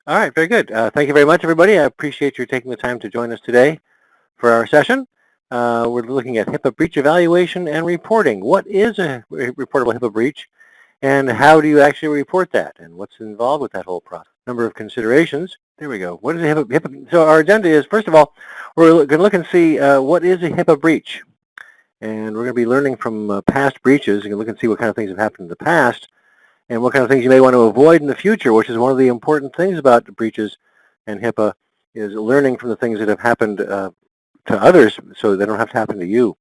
All right, very good. Thank you very much, everybody. I appreciate you taking the time to join us today for our session. We're looking at HIPAA breach evaluation and reporting. What is a reportable HIPAA breach, and how do you actually report that, and what's involved with that whole process? Number of considerations. There we go. What is a HIPAA? So our agenda is, first of all, we're going to look and see what is a HIPAA breach. And we're going to be learning from past breaches. You can look and see what kind of things have happened in the past, and what kind of things you may want to avoid in the future, which is one of the important things about the breaches and HIPAA, is learning from the things that have happened to others so they don't have to happen to you.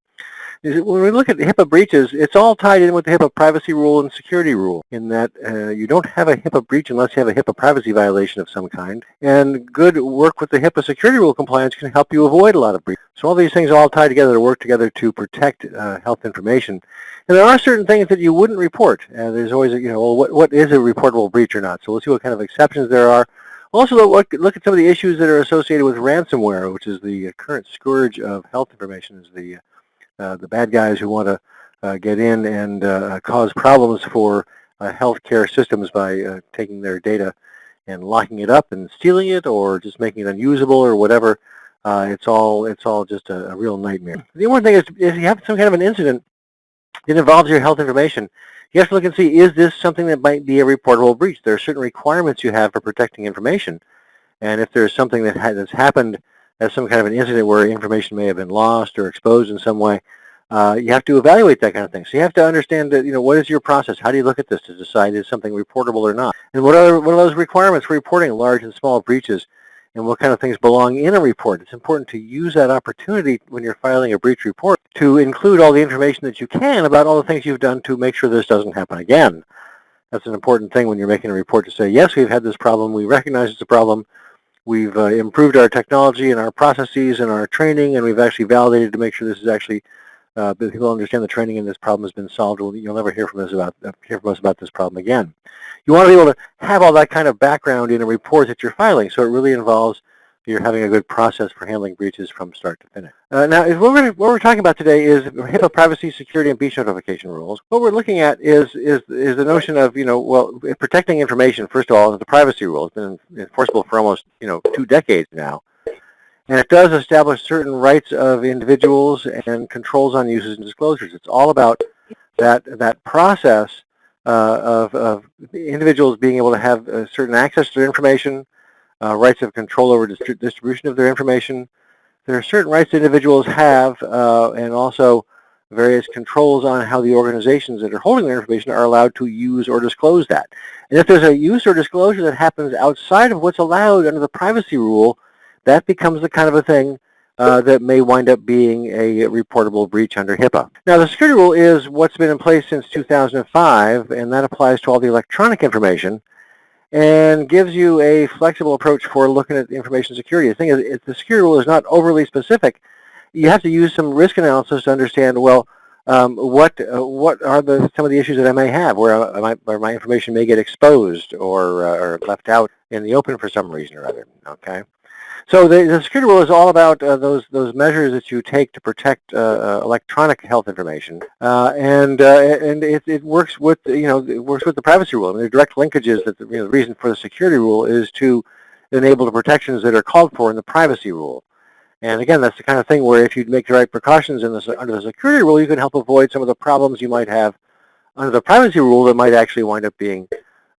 When we look at HIPAA breaches, it's all tied in with the HIPAA privacy rule and security rule, in that you don't have a HIPAA breach unless you have a HIPAA privacy violation of some kind. And good work with the HIPAA security rule compliance can help you avoid a lot of breaches. So all these things all tie together to work together to protect health information. And there are certain things that you wouldn't report. There's always, well, what is a reportable breach or not? So we'll see what kind of exceptions there are. Also, look at some of the issues that are associated with ransomware, which is the current scourge of health information, is the bad guys who want to get in and cause problems for healthcare systems by taking their data and locking it up and stealing it, or just making it unusable or whatever. It's all just a real nightmare. The one thing is, if you have some kind of an incident that involves your health information, you have to look and see, is this something that might be a reportable breach? There are certain requirements you have for protecting information, and if there's something that's happened as some kind of an incident where information may have been lost or exposed in some way, you have to evaluate that kind of thing. So you have to understand that, what is your process? How do you look at this to decide is something reportable or not? And what are those requirements for reporting large and small breaches, and what kind of things belong in a report? It's important to use that opportunity when you're filing a breach report to include all the information that you can about all the things you've done to make sure this doesn't happen again. That's an important thing when you're making a report, to say, yes, we've had this problem, we recognize it's a problem, we've improved our technology and our processes and our training, and we've actually validated to make sure this is actually, people understand the training and this problem has been solved. You'll never hear from us about this problem again. You want to be able to have all that kind of background in a report that you're filing, so it really involves you're having a good process for handling breaches from start to finish. Now, what we're talking about today is HIPAA privacy, security, and breach notification rules. What we're looking at is the notion of, protecting information. First of all, the privacy rule has been enforceable for almost 2 decades now, and it does establish certain rights of individuals and controls on uses and disclosures. It's all about that process of individuals being able to have certain access to their information, rights of control over distribution of their information. There are certain rights individuals have, and also various controls on how the organizations that are holding their information are allowed to use or disclose that. And if there's a use or disclosure that happens outside of what's allowed under the privacy rule, that becomes the kind of a thing that may wind up being a reportable breach under HIPAA. Now, the security rule is what's been in place since 2005, and that applies to all the electronic information, and gives you a flexible approach for looking at information security. The thing is, if the security rule is not overly specific, you have to use some risk analysis to understand, well, what are some of the issues that I may have where my information may get exposed or left out in the open for some reason or other. Okay. So the security rule is all about those measures that you take to protect electronic health information, and it works with the privacy rule. I mean, there are direct linkages that the reason for the security rule is to enable the protections that are called for in the privacy rule. And again, that's the kind of thing where if you make the right precautions under the security rule, you can help avoid some of the problems you might have under the privacy rule that might actually wind up being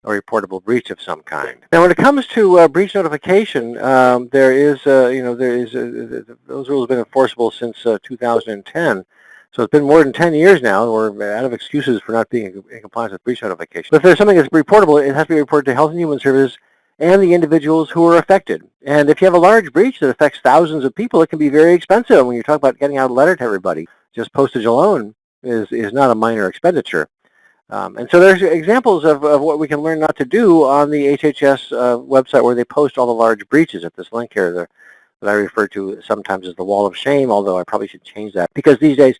a reportable breach of some kind. Now, when it comes to breach notification, those rules have been enforceable since 2010. So it's been more than 10 years now. We're out of excuses for not being in compliance with breach notification. But if there's something that's reportable, it has to be reported to Health and Human Services and the individuals who are affected. And if you have a large breach that affects thousands of people, it can be very expensive. When you talk about getting out a letter to everybody, just postage alone is not a minor expenditure. And so there's examples of what we can learn not to do on the HHS website, where they post all the large breaches at this link here that I refer to sometimes as the wall of shame, although I probably should change that, because these days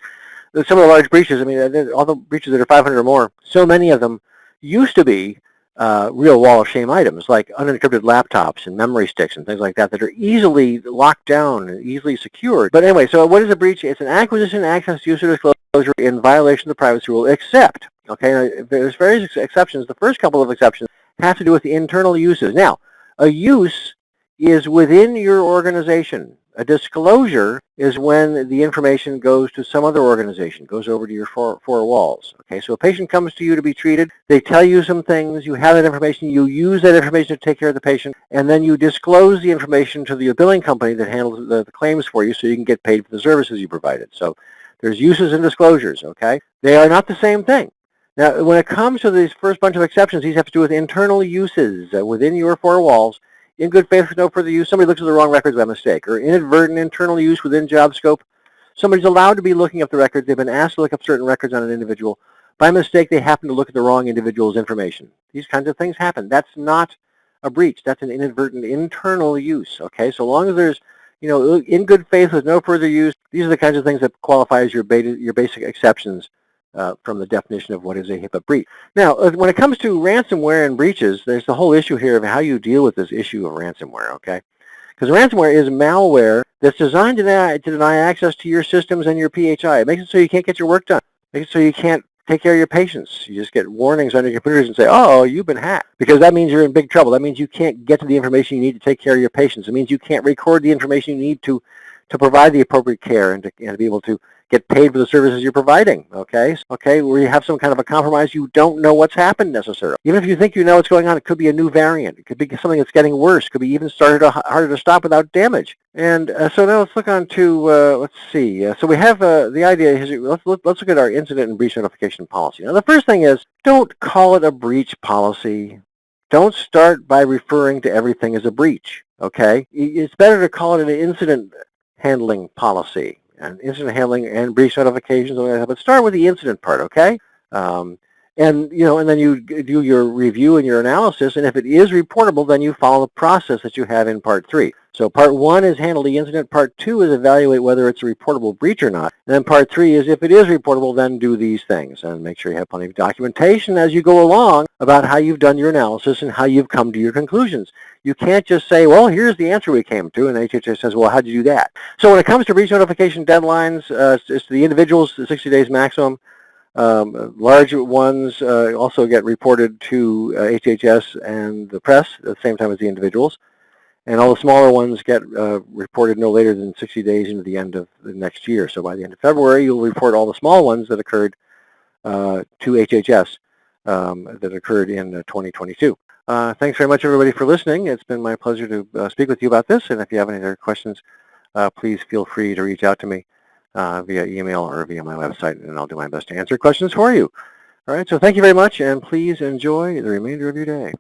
some of the large breaches, I mean, all the breaches that are 500 or more, so many of them used to be real wall of shame items, like unencrypted laptops and memory sticks and things like that are easily locked down and easily secured. But anyway, so what is a breach? It's an acquisition, access, use, or disclosure in violation of the privacy rule, except, okay, there's various exceptions. The first couple of exceptions have to do with the internal uses. Now, A use is within your organization. A disclosure is when the information goes to some other organization, goes over to your four walls. Okay, so a patient comes to you to be treated, they tell you some things, you have that information, you use that information to take care of the patient, and then you disclose the information to the billing company that handles the claims for you so you can get paid for the services you provided. So there's uses and disclosures, okay? They are not the same thing. Now, when it comes to these first bunch of exceptions, these have to do with internal uses within your four walls. In good faith with no further use, somebody looks at the wrong records by mistake, or inadvertent internal use within job scope. Somebody's allowed to be looking up the records. They've been asked to look up certain records on an individual. By mistake, they happen to look at the wrong individual's information. These kinds of things happen. That's not a breach. That's an inadvertent internal use, okay? So long as there's, in good faith with no further use, these are the kinds of things that qualify as your basic exceptions from the definition of what is a HIPAA breach. Now, when it comes to ransomware and breaches, there's the whole issue here of how you deal with this issue of ransomware, okay? Because ransomware is malware that's designed to deny access to your systems and your PHI. It makes it so you can't get your work done. It makes it so you can't take care of your patients. You just get warnings on your computers and say, oh, you've been hacked. Because that means you're in big trouble. That means you can't get to the information you need to take care of your patients. It means you can't record the information you need to provide the appropriate care and to be able to get paid for the services you're providing, okay? Okay, where you have some kind of a compromise, you don't know what's happened necessarily. Even if you think you know what's going on, it could be a new variant. It could be something that's getting worse. It could be even harder to stop without damage. And so now let's look on to, let's see. So we have the idea is, let's look at our incident and breach notification policy. Now the first thing is, don't call it a breach policy. Don't start by referring to everything as a breach, okay? It's better to call it an incident handling policy, and incident handling and breach notifications, but start with the incident part, okay? And then you do your review and your analysis, and if it is reportable, then you follow the process that you have in Part 3. So Part 1 is handle the incident, Part 2 is evaluate whether it's a reportable breach or not, and then Part 3 is if it is reportable, then do these things, and make sure you have plenty of documentation as you go along about how you've done your analysis and how you've come to your conclusions. You can't just say, well, here's the answer we came to, and HHS says, well, how'd you do that? So when it comes to breach notification deadlines, it's the individuals, 60 days maximum. Large ones also get reported to HHS and the press at the same time as the individuals. And all the smaller ones get reported no later than 60 days into the end of the next year. So by the end of February, you'll report all the small ones that occurred to HHS that occurred in 2022. Thanks very much, everybody, for listening. It's been my pleasure to speak with you about this. And if you have any other questions, please feel free to reach out to me via email or via my website, and I'll do my best to answer questions for you. All right, so thank you very much, and please enjoy the remainder of your day.